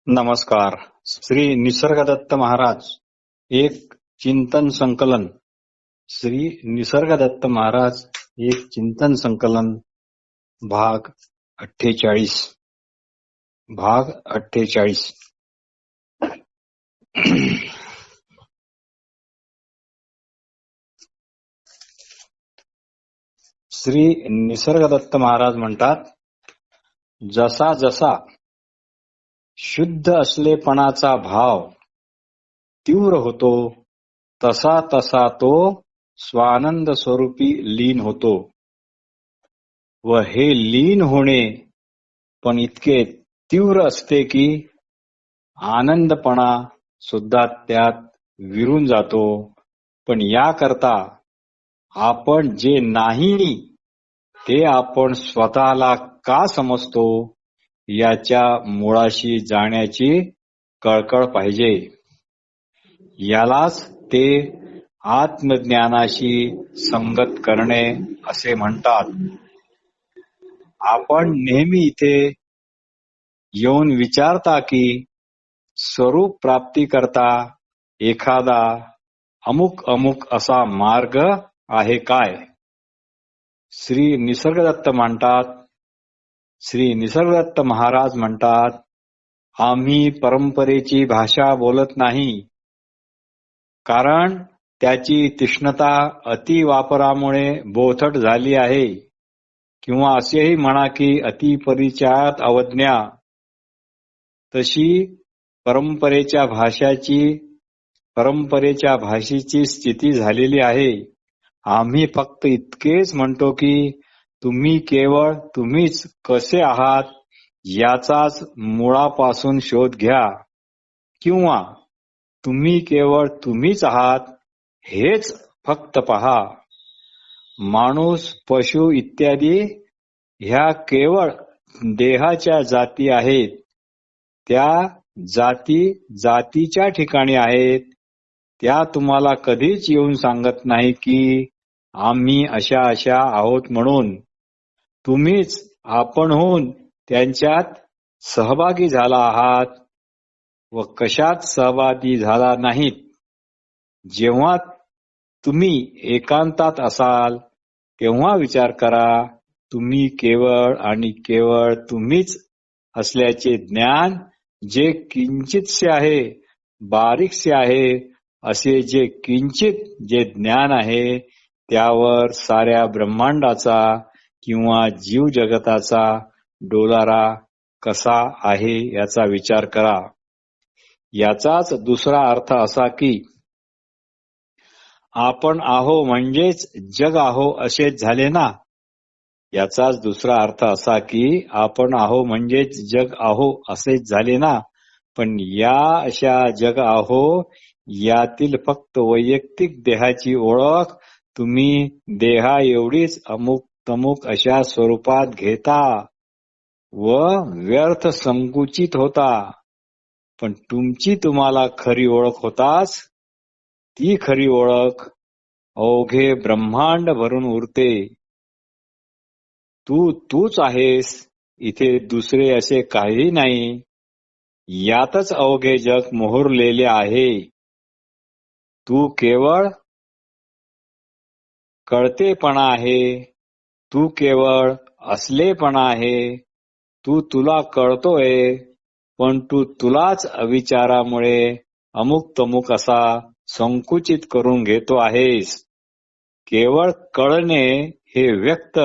नमस्कार. श्री निसर्गदत्त महाराज एक चिंतन संकलन. श्री निसर्गदत्त महाराज एक चिंतन संकलन भाग 48. भाग 48. श्री निसर्गदत्त महाराज म्हणतात, जसा जसा शुद्ध असलेपणाचा भाव तीव्र होतो तसा तसा तो स्वानंद स्वरूपी लीन होतो व हे लीन होणे पण इतके तीव्र असते की आनंदपणा सुद्धा त्यात विरून जातो. पण याकरता आपण जे नाही ते आपण स्वतःला का समजतो याच्या मुळाशी जाण्याची कळकळ पाहिजे. यालाच ते आत्मज्ञानाशी संगत करणे असे म्हणतात. आपण नेहमी इथे येऊन विचारता की स्वरूप प्राप्ती करता एखादा अमुक अमुक असा मार्ग आहे काय? श्री निसर्गदत्त म्हणतात, श्री निसर्गदत्त महाराज म्हणतात, आम्ही परंपरेची भाषा बोलत नाही, कारण त्याची तीक्ष्णता अतिवापरामुळे बोथट झाली आहे, किंवा असेही म्हणा की अतिपरिचयात अवज्ञा. तशी परंपरेच्या भाषेची स्थिती झालेली आहे. आम्ही फक्त इतकेच म्हणतो की तुम्ही केवळ तुम्हीच कसे आहात याचाच मुळापासून शोध घ्या, किंवा तुम्ही केवळ तुम्हीच आहात हेच फक्त पहा. माणूस, पशु इत्यादी ह्या केवळ देहाच्या जाती आहेत. त्या जाती जातीच्या ठिकाणी आहेत. त्या तुम्हाला कधीच येऊन सांगत नाही की आम्ही अशा अशा आहोत म्हणून. तुम्हीच आपणहून त्यांच्यात सहभागी झाला आहात व कशात सहभागी झाला नाहीत. जेव्हा तुम्ही एकांतात असाल तेव्हा विचार करा, तुम्ही केवळ आणि केवळ तुम्हीच असल्याचे ज्ञान जे किंचितसे आहे, बारीकसे आहे, असे जे किंचित जे ज्ञान आहे त्यावर साऱ्या ब्रह्मांडाचा किंवा जीव जगताचा डोलारा कसा आहे याचा विचार करा. याचाच दुसरा अर्थ असा की आपण आहो म्हणजेच जग आहो असेच झाले ना. याचाच दुसरा अर्थ असा की आपण आहो म्हणजेच जग आहो असेच झाले ना. पण या अशा जग आहो यातील फक्त वैयक्तिक देहाची ओळख तुम्ही देहा एवढीच अमुक तमुक अशा स्वरूपात घेता व व्यर्थ संकुचित होता. पण तुमची तुम्हाला खरी ओळख होताच ती खरी ओळख अवघे ब्रह्मांड भरून उरते. तूच आहेस, इथे दुसरे असे काही नाही. यातच अवघे जग मोहरलेले आहे. तू केवळ कळतेपणा आहे, तू केवळ असलेपणा आहे. तू तुला कळतोय, पण तू तुलाच अविचारामुळे अमुक तमुक असा संकुचित करून घेतो आहेस. केवळ कळणे हे व्यक्त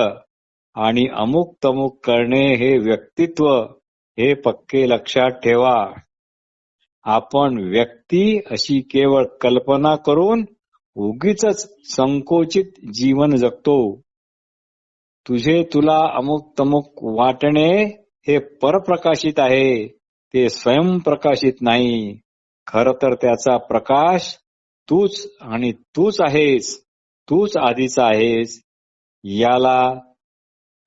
आणि अमुक तमुक करणे हे व्यक्तित्व हे पक्के लक्षात ठेवा. आपण व्यक्ती अशी केवळ कल्पना करून उगीचच संकोचित जीवन जगतो. तुझे तुला अमुक तमुक वाटणे हे परप्रकाशित आहे, ते स्वयंप्रकाशित नाही. खर तर त्याचा प्रकाश तूच आणि तूच आहेस, तूच आधीचा आहेस. याला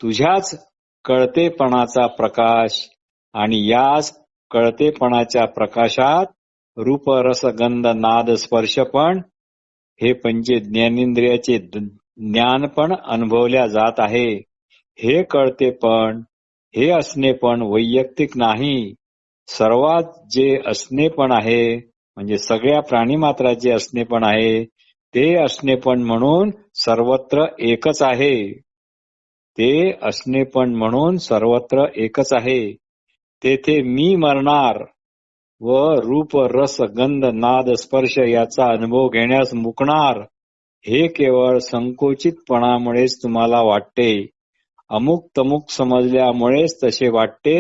तुझ्याच कळतेपणाचा प्रकाश आणि याच कळतेपणाच्या प्रकाशात रूप रस गंध नाद स्पर्शपण हे पंचे ज्ञानेंद्रियाचे ज्ञानपण अनुभवल्या जात आहे. हे कळतेपण हे असणेपण वैयक्तिक नाही, सर्वात जे असणेपण आहे म्हणजे सगळ्या प्राणीमात्रात जे असणेपण आहे ते असणेपण म्हणून सर्वत्र एकच आहे. ते असणेपण म्हणून सर्वत्र एकच आहे. तेथे मी मरणार व रूप रस गंध नाद स्पर्श याचा अनुभव घेण्यास मुकणार हे केवळ संकोचितपणामुळेच तुम्हाला वाटते. अमुक तमुक समजल्यामुळेच तसे वाटते.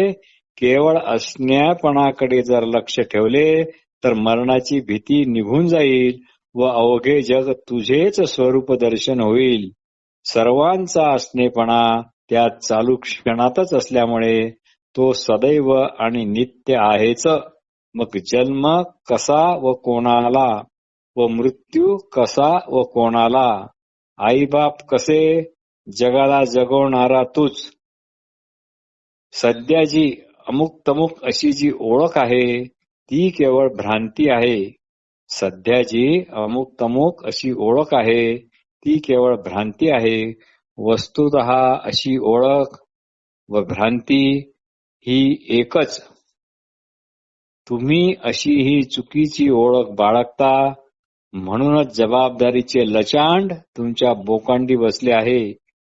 केवळ असण्यापणाकडे जर लक्ष ठेवले तर मरणाची भीती निघून जाईल व अवघे जग तुझेच स्वरूप दर्शन होईल. सर्वांचा असणेपणा त्यात चालू क्षणातच असल्यामुळे तो सदैव आणि नित्य आहेच. मग जन्म कसा व कोणाला व मृत्यू कसा व कोणाला, आईबाप कसे, जगाला जगवणारा तूच. सध्या जी अमुक तमुक अशी जी ओळख आहे ती केवळ भ्रांती आहे. सध्या जी अमुक तमुक अशी ओळख आहे ती केवळ भ्रांती आहे. वस्तुतः अशी ओळख व भ्रांती ही एकच. तुम्ही अशी ही चुकीची ओळख बाळगता म्हणूनच जबाबदारीचे लचांड तुमच्या बोकांडी बसले आहे,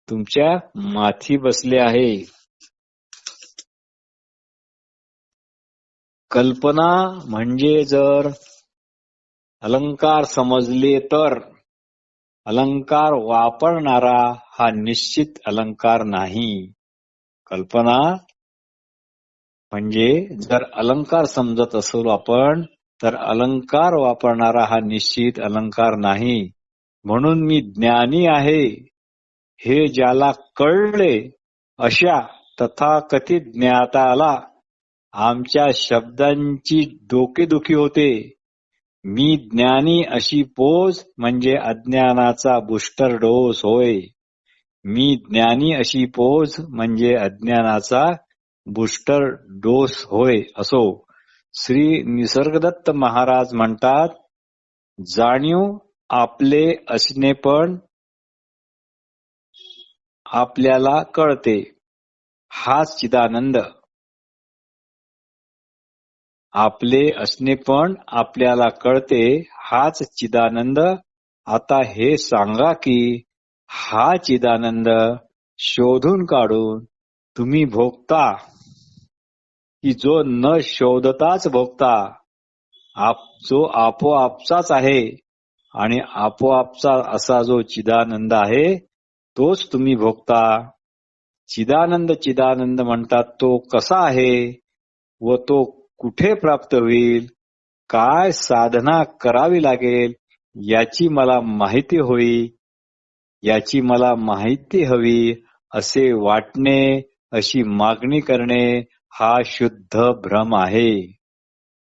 तुमच्या माथी बसले आहे. कल्पना म्हणजे जर अलंकार समजले तर अलंकार वापरणारा हा निश्चित अलंकार नाही. कल्पना म्हणजे जर अलंकार समजत असलो आपण तर अलंकार वापरणारा हा निश्चित अलंकार नाही. म्हणून मी ज्ञानी आहे हे ज्याला कळले अशा तथाकथित ज्ञाताला आमच्या शब्दांची डोकेदुखी होते. मी ज्ञानी अशी पोच म्हणजे अज्ञानाचा बूस्टर डोस होय. मी ज्ञानी अशी पोच म्हणजे अज्ञानाचा बूस्टर डोस होय. असो. श्री निसर्गदत्त महाराज म्हणतात, जाणीव आपले असणेपण आपल्याला कळते हाच चिदानंद. आपले असणेपण आपल्याला कळते हाच चिदानंद. आता हे सांगा की हा चिदानंद शोधून काढून तुम्ही भोगता की जो न शोधताच भोगता, जो आपोआपचाच आहे आणि आपोआपचा असा जो चिदानंद आहे तोच तुम्ही भोगता. चिदानंद चिदानंद म्हणतात तो कसा आहे व तो कुठे प्राप्त होईल, काय साधना करावी लागेल याची मला माहिती हवी असे वाटणे, अशी मागणी करणे हा शुद्ध भ्रम आहे.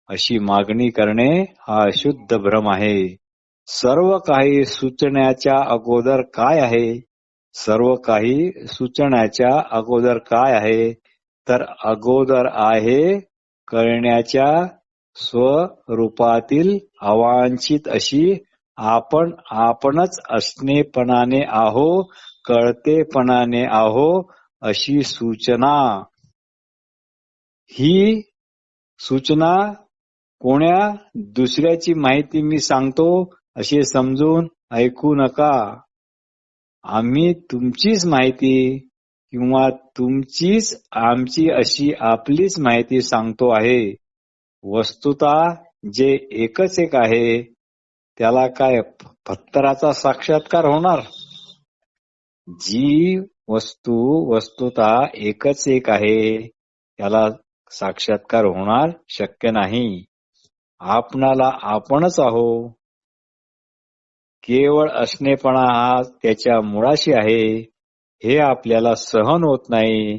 अशी मागणी करणे हा शुद्ध भ्रम आहे. सर्व काही सुचण्याच्या अगोदर काय आहे? सर्व काही सुचण्याच्या अगोदर काय आहे? तर अगोदर आहे कळण्याच्या स्वरूपातील अवांछित अशी आपणच असणेपणाने आहो, कळतेपणाने आहो अशी सूचना. ही सूचना कोण्या दुसऱ्याची माहिती मी सांगतो असे समजून ऐकू नका. आम्ही तुमचीच माहिती किंवा तुमचीच आमची अशी आपलीच माहिती सांगतो आहे. वस्तुतः जे एकच एक आहे त्याला काय पत्थराचा साक्षात्कार होणार? जी वस्तू वस्तुतः एकच एक आहे त्याला साक्षात्कार होणार शक्य नाही. आपणाला आपणच आहो. केवळ असणेपणा हा त्याच्या मुळाशी आहे हे आपल्याला सहन होत नाही,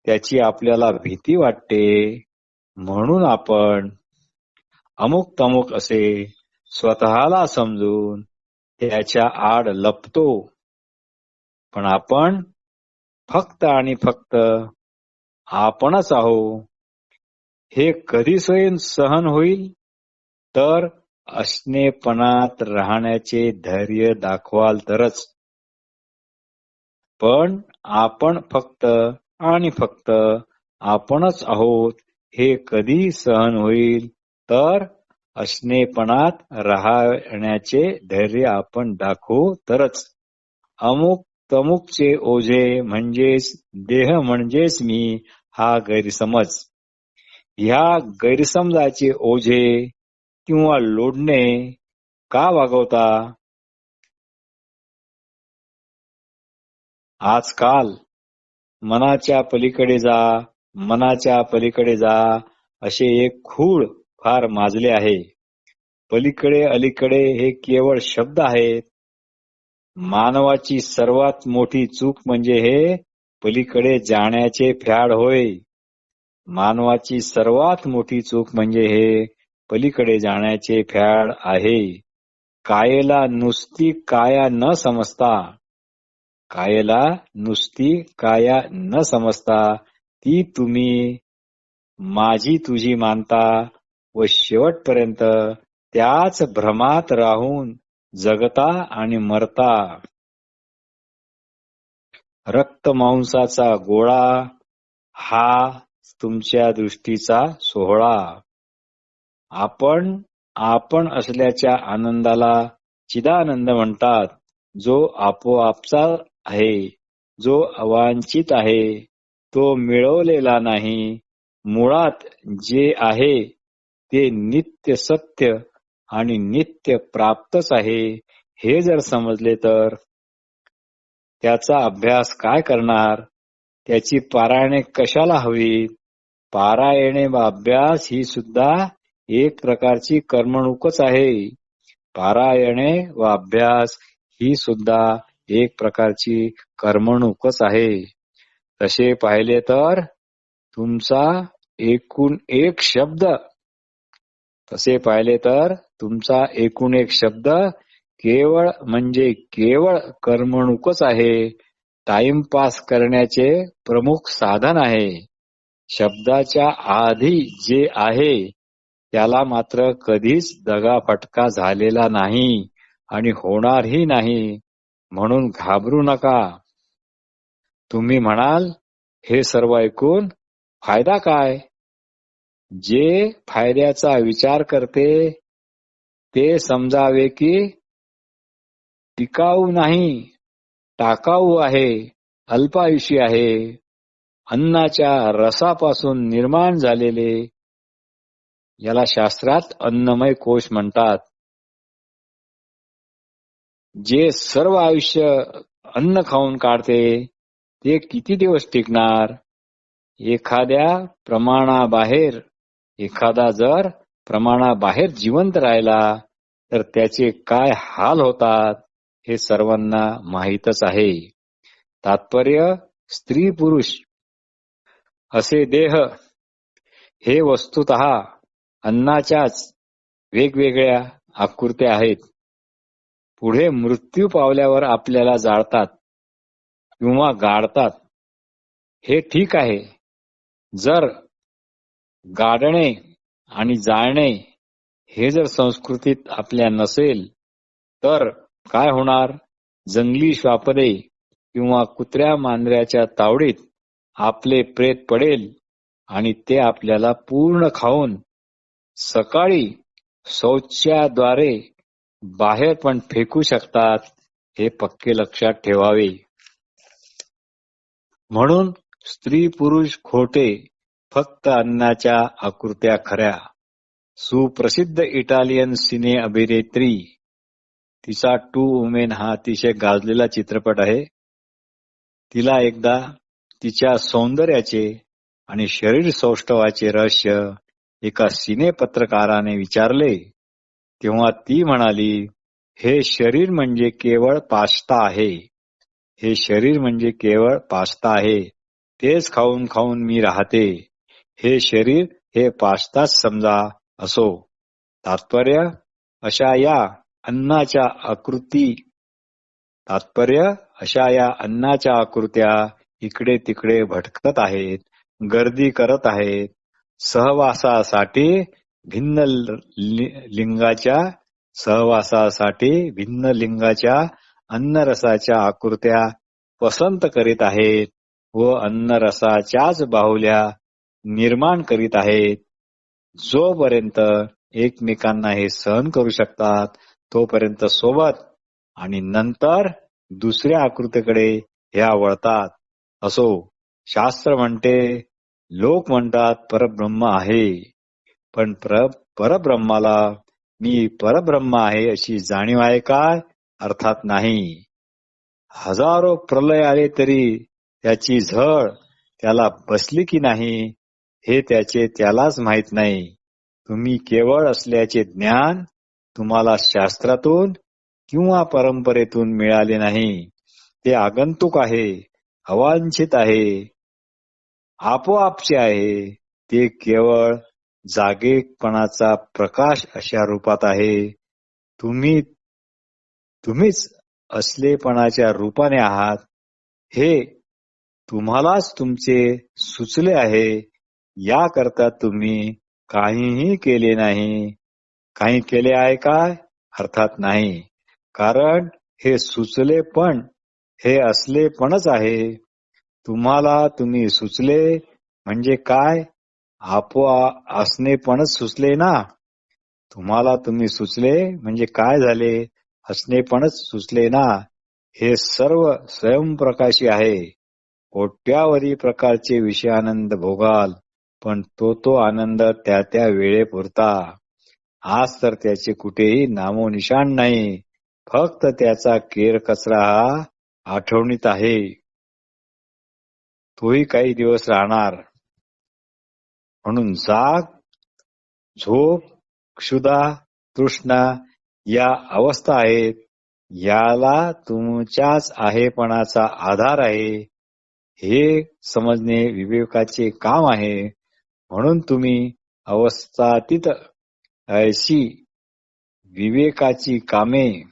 त्याची आपल्याला भीती वाटते. म्हणून आपण अमुक तमुक असे स्वतःला समजून त्याच्या आड लपतो. पण आपण फक्त आणि फक्त आपणच आहो. हे कधी सहन होईल? तर असणेपणात राहण्याचे धैर्य दाखवाल तरच. पण आपण फक्त आणि फक्त आपणच आहोत हे कधी सहन होईल? तर असणेपणात राहण्याचे धैर्य आपण दाखवू तरच. अमुक तमुकचे ओझे म्हणजेच देह म्हणजेच मी हा गैरसमज. ह्या गैरसमजाचे ओझे किंवा लोडणे का वागवता? आजकाल मनाच्या पलीकडे जा, मनाच्या पलीकडे जा असे एक खूळ फार माजले आहे. पलीकडे अलीकडे हे केवळ शब्द आहेत. मानवाची सर्वात मोठी चूक म्हणजे हे पलीकडे जाण्याचे फॅड होय. मानवाची सर्वात मोठी चूक म्हणजे हे पलीकडे जाण्याचे फॅड आहे. कायेला नुसती काया न समजता, कायेला नुसती काया न समजता ती तुम्ही माझी तुझी मानता व शेवटपर्यंत त्याच भ्रमात राहून जगता आणि मरता. रक्त मांसाचा गोळा हा तुमच्या दृष्टीचा सोहळा. आपण आपण असल्याच्या आनंदाला चिदानंद म्हणतात. जो आपोआपचा आहे, जो अवांछित आहे, तो मिळवलेला नाही. मुळात जे आहे ते नित्य सत्य आणि नित्य प्राप्तच आहे हे जर समजले तर त्याचा अभ्यास काय करणार? त्याची पारायणे कशाला हवी? पारायणे व अभ्यास ही सुद्धा एक प्रकारची कर्मणूकच आहे. पारायणे व अभ्यास ही सुद्धा एक प्रकारची कर्मणूकच आहे. तसे पाहिले तर तुमचा एकूण एक शब्द तसे पाहिले तर तुमचा एकूण एक शब्द केवळ म्हणजे केवळ कर्मणूकच आहे. टाइमपास करण्याचे प्रमुख साधन आहे. शब्दाच्या आधी जे आहे त्याला मात्र कधीच दगाफटका झालेला नाही आणि होणारही नाही. म्हणून घाबरू नका. तुम्ही म्हणाल, हे सर्व ऐकून फायदा काय? जे फायद्याचा विचार करते ते समजावे की टिकाऊ नाही, टाकाऊ आहे, अल्पायुषी आहे. अन्नाच्या रसापासून निर्माण झालेले याला शास्त्रात अन्नमय कोश म्हणतात. जे सर्व आयुष्य अन्न खाऊन काढते ते किती दिवस टिकणार? एखादा जर प्रमाणाबाहेर जिवंत राहिला तर त्याचे काय हाल होतात हे सर्वांना माहीतच आहे. तात्पर्य स्त्री पुरुष असे देह हे वस्तुतः अन्नाच्याच वेगवेगळ्या आकृत्या आहेत. पुढे मृत्यू पावल्यावर आपल्याला जाळतात किंवा गाडतात. हे ठीक आहे. जर गाडणे आणि जाळणे हे जर संस्कृतीत आपल्या नसेल तर काय होणार? जंगली श्वापदे किंवा कुत्र्या मांजराच्या तावडीत आपले प्रेत पडेल आणि ते आपल्याला पूर्ण खाऊन सकाळी शौचाद्वारे बाहेर पण फेकू शकतात. हे पक्के लक्षात ठेवावे. म्हणून स्त्री पुरुष खोटे, फक्त अन्नाच्या आकृत्या खऱ्या. सुप्रसिद्ध इटालियन सिने अभिनेत्री, तिचा टू वुमेन हा अतिशय गाजलेला चित्रपट आहे. तिला एकदा तिच्या सौंदर्याचे आणि शरीर सौष्ठवाचे रहस्य एका सिने पत्रकाराने विचारले तेव्हा ती म्हणाली, हे शरीर म्हणजे केवळ पास्ता आहे. हे शरीर म्हणजे केवळ पास्ता आहे. तेच खाऊन खाऊन मी राहते. हे शरीर हे पास्ताच समजा. असो. तात्पर्य अशा या अन्नाच्या आकृत्या इकडे तिकडे भटकत आहेत, गर्दी करत आहेत. सहवासासाठी भिन्न लिंगाच्या अन्नरसाच्या आकृत्या पसंत करीत आहेत व अन्नरसाच्याच बाहुल्या निर्माण करीत आहेत. जोपर्यंत एकमेकांना हे सहन करू शकतात तोपर्यंत सोबत आणि नंतर दुसऱ्या आकृतीकडे ह्या वळतात. असो, शास्त्र म्हणते, लोक म्हणतात परब्रह्म आहे, पण परब्रह्माला मी परब्रह्म आहे अशी जाणीव आहे काय? अर्थात नाही. हजारो प्रलय आले तरी त्याची झळ त्याला बसली की नाही हे त्यालाच माहित नाही. तुम्ही केवळ असल्याचे ज्ञान तुम्हाला शास्त्रातून किंवा परंपरेतून मिळाले नाही. ते आगंतुक आहे, अवांछित आहे, आपोआपचे आहे. ते केवळ जागेपणाचा प्रकाश अशा रूपात आहे. तुम्हीच असलेपणाच्या रूपाने आहात. हे तुम्हालाच तुमचे सुचले आहे. याकरता तुम्ही काहीही केले नाही. काही केले आहे काय? अर्थात नाही. कारण हे सुचले पण हे असलेपणच आहे. तुम्हाला तुम्ही सुचले म्हणजे काय? असणेपणच सुचले ना. तुम्हाला तुम्ही सुचले म्हणजे काय झाले? असणेपणच सुचले ना. हे सर्व स्वयंप्रकाशी आहे. कोट्यावधी प्रकारचे विषयानंद भोगाल, पण तो आनंद त्या वेळेपुरता. आज तर त्याचे कुठेही नामोनिशाण नाही. फक्त त्याचा केर कचरा हा आठवणीत आहे. तोही काही दिवस राहणार. म्हणून जाग, झोप, क्षुधा, तृष्णा या अवस्था आहेत. याला तुमच्याच आहेपणाचा आधार आहे. हे समजणे विवेकाचे काम आहे. म्हणून तुम्ही अवस्थातीत ऐशी विवेकाची कामे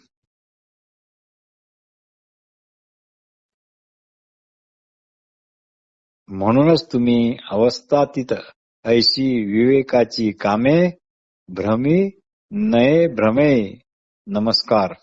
म्हणूनच तुम्ही अवस्थातीत ऐशी विवेकाची कामे भ्रमी नये भ्रमे. नमस्कार.